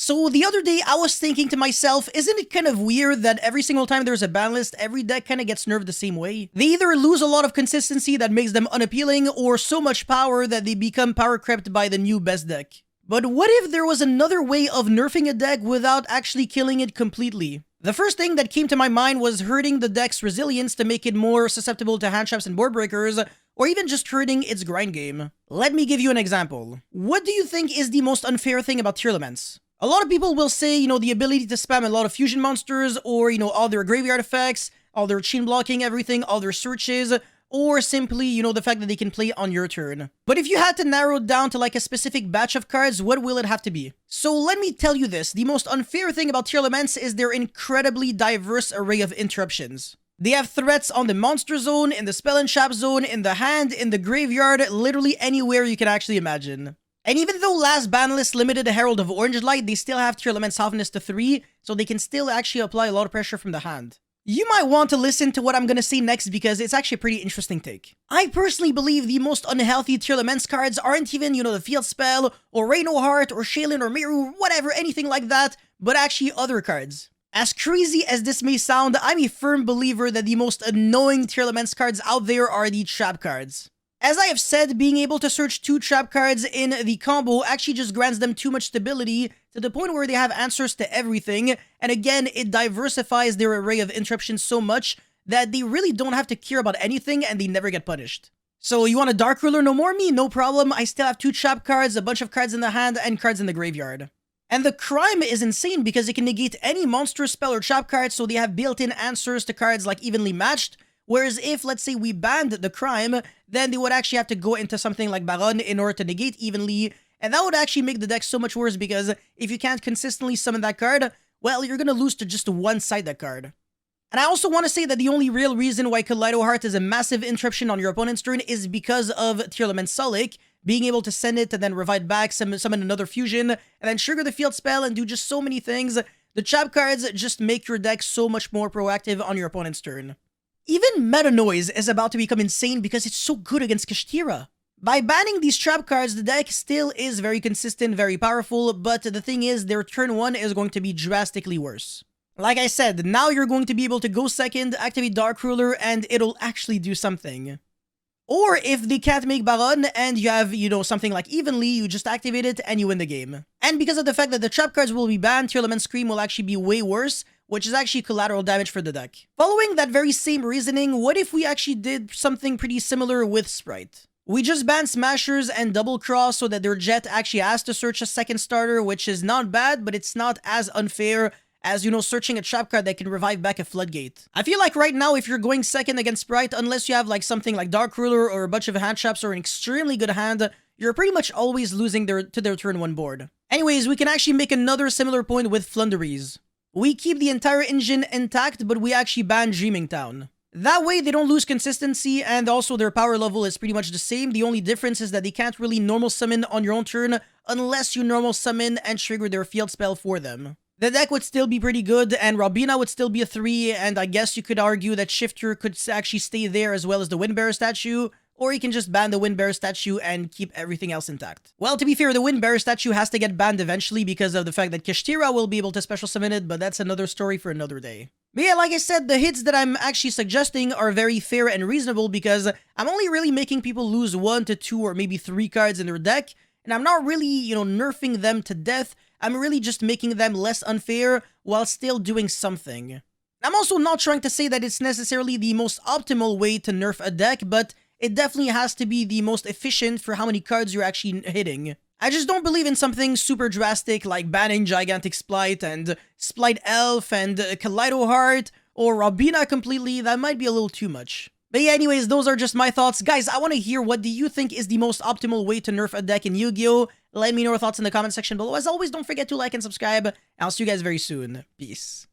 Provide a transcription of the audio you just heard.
So the other day, I was thinking to myself, isn't it kind of weird that every single time there's a ban list, every deck kind of gets nerfed the same way? They either lose a lot of consistency that makes them unappealing, or so much power that they become power crept by the new best deck. But what if there was another way of nerfing a deck without actually killing it completely? The first thing that came to my mind was hurting the deck's resilience to make it more susceptible to hand traps and board breakers, or even just hurting its grind game. Let me give you an example. What do you think is the most unfair thing about Tearlaments? A lot of people will say, the ability to spam a lot of fusion monsters, or, all their graveyard effects, all their chain blocking, everything, all their searches, or simply, the fact that they can play on your turn. But if you had to narrow it down to like a specific batch of cards, what will it have to be? So let me tell you this, the most unfair thing about Tearlaments is their incredibly diverse array of interruptions. They have threats on the monster zone, in the spell and trap zone, in the hand, in the graveyard, literally anywhere you can actually imagine. And even though last ban list limited a Herald of Orange Light, they still have Tearlaments Softness to 3, so they can still actually apply a lot of pressure from the hand. You might want to listen to what I'm gonna say next because it's actually a pretty interesting take. I personally believe the most unhealthy Tearlaments cards aren't even, the Field Spell, or Reino Heart, or Shaylin, or Miru, whatever, anything like that, but actually other cards. As crazy as this may sound, I'm a firm believer that the most annoying Tearlaments cards out there are the trap cards. As I have said, being able to search 2 trap cards in the combo actually just grants them too much stability to the point where they have answers to everything, and again, it diversifies their array of interruptions so much that they really don't have to care about anything and they never get punished. So you want a Dark Ruler no more me? No problem, I still have 2 trap cards, a bunch of cards in the hand, and cards in the graveyard. And the crime is insane because it can negate any monster, spell, or trap card, so they have built-in answers to cards like Evenly Matched. Whereas if, let's say, we banned the crime, then they would actually have to go into something like Baron in order to negate evenly, and that would actually make the deck so much worse because if you can't consistently summon that card, well, you're gonna lose to just one-side that card. And I also want to say that the only real reason why Kaleido Heart is a massive interruption on your opponent's turn is because of Tearlament Sulik, being able to send it and then revive back, summon another fusion, and then trigger the field spell and do just so many things. The trap cards just make your deck so much more proactive on your opponent's turn. Even Meta Noise is about to become insane because it's so good against Kashtira. By banning these trap cards, the deck still is very consistent, very powerful, but the thing is, their turn 1 is going to be drastically worse. Like I said, now you're going to be able to go second, activate Dark Ruler, and it'll actually do something. Or if they can't make Baron and you have, something like Evenly, you just activate it and you win the game. And because of the fact that the trap cards will be banned, Tearlament Scream will actually be way worse, which is actually collateral damage for the deck. Following that very same reasoning, what if we actually did something pretty similar with Sprite? We just banned Smashers and Double Cross so that their Jet actually has to search a second starter, which is not bad, but it's not as unfair as, searching a trap card that can revive back a Floodgate. I feel like right now, if you're going second against Sprite, unless you have like something like Dark Ruler or a bunch of hand traps or an extremely good hand, you're pretty much always losing to their turn 1 board. Anyways, we can actually make another similar point with Flunderies. We keep the entire engine intact, but we actually ban Dreaming Town. That way, they don't lose consistency, and also their power level is pretty much the same. The only difference is that they can't really normal summon on your own turn unless you normal summon and trigger their field spell for them. The deck would still be pretty good, and Robina would still be a 3, and I guess you could argue that Shifter could actually stay there as well as the Windbearer statue, or you can just ban the Windbearer statue and keep everything else intact. Well, to be fair, the Windbearer statue has to get banned eventually because of the fact that Kashtira will be able to special summon it, but that's another story for another day. But yeah, like I said, the hits that I'm actually suggesting are very fair and reasonable because I'm only really making people lose 1 to 2 or maybe 3 cards in their deck, and I'm not really, nerfing them to death. I'm really just making them less unfair while still doing something. I'm also not trying to say that it's necessarily the most optimal way to nerf a deck, but it definitely has to be the most efficient for how many cards you're actually hitting. I just don't believe in something super drastic like banning Gigantic Splight and Splight Elf and Kaleido Heart or Robina completely. That might be a little too much. But yeah, anyways, those are just my thoughts. Guys, I want to hear what do you think is the most optimal way to nerf a deck in Yu-Gi-Oh! Let me know your thoughts in the comment section below. As always, don't forget to like and subscribe. I'll see you guys very soon. Peace.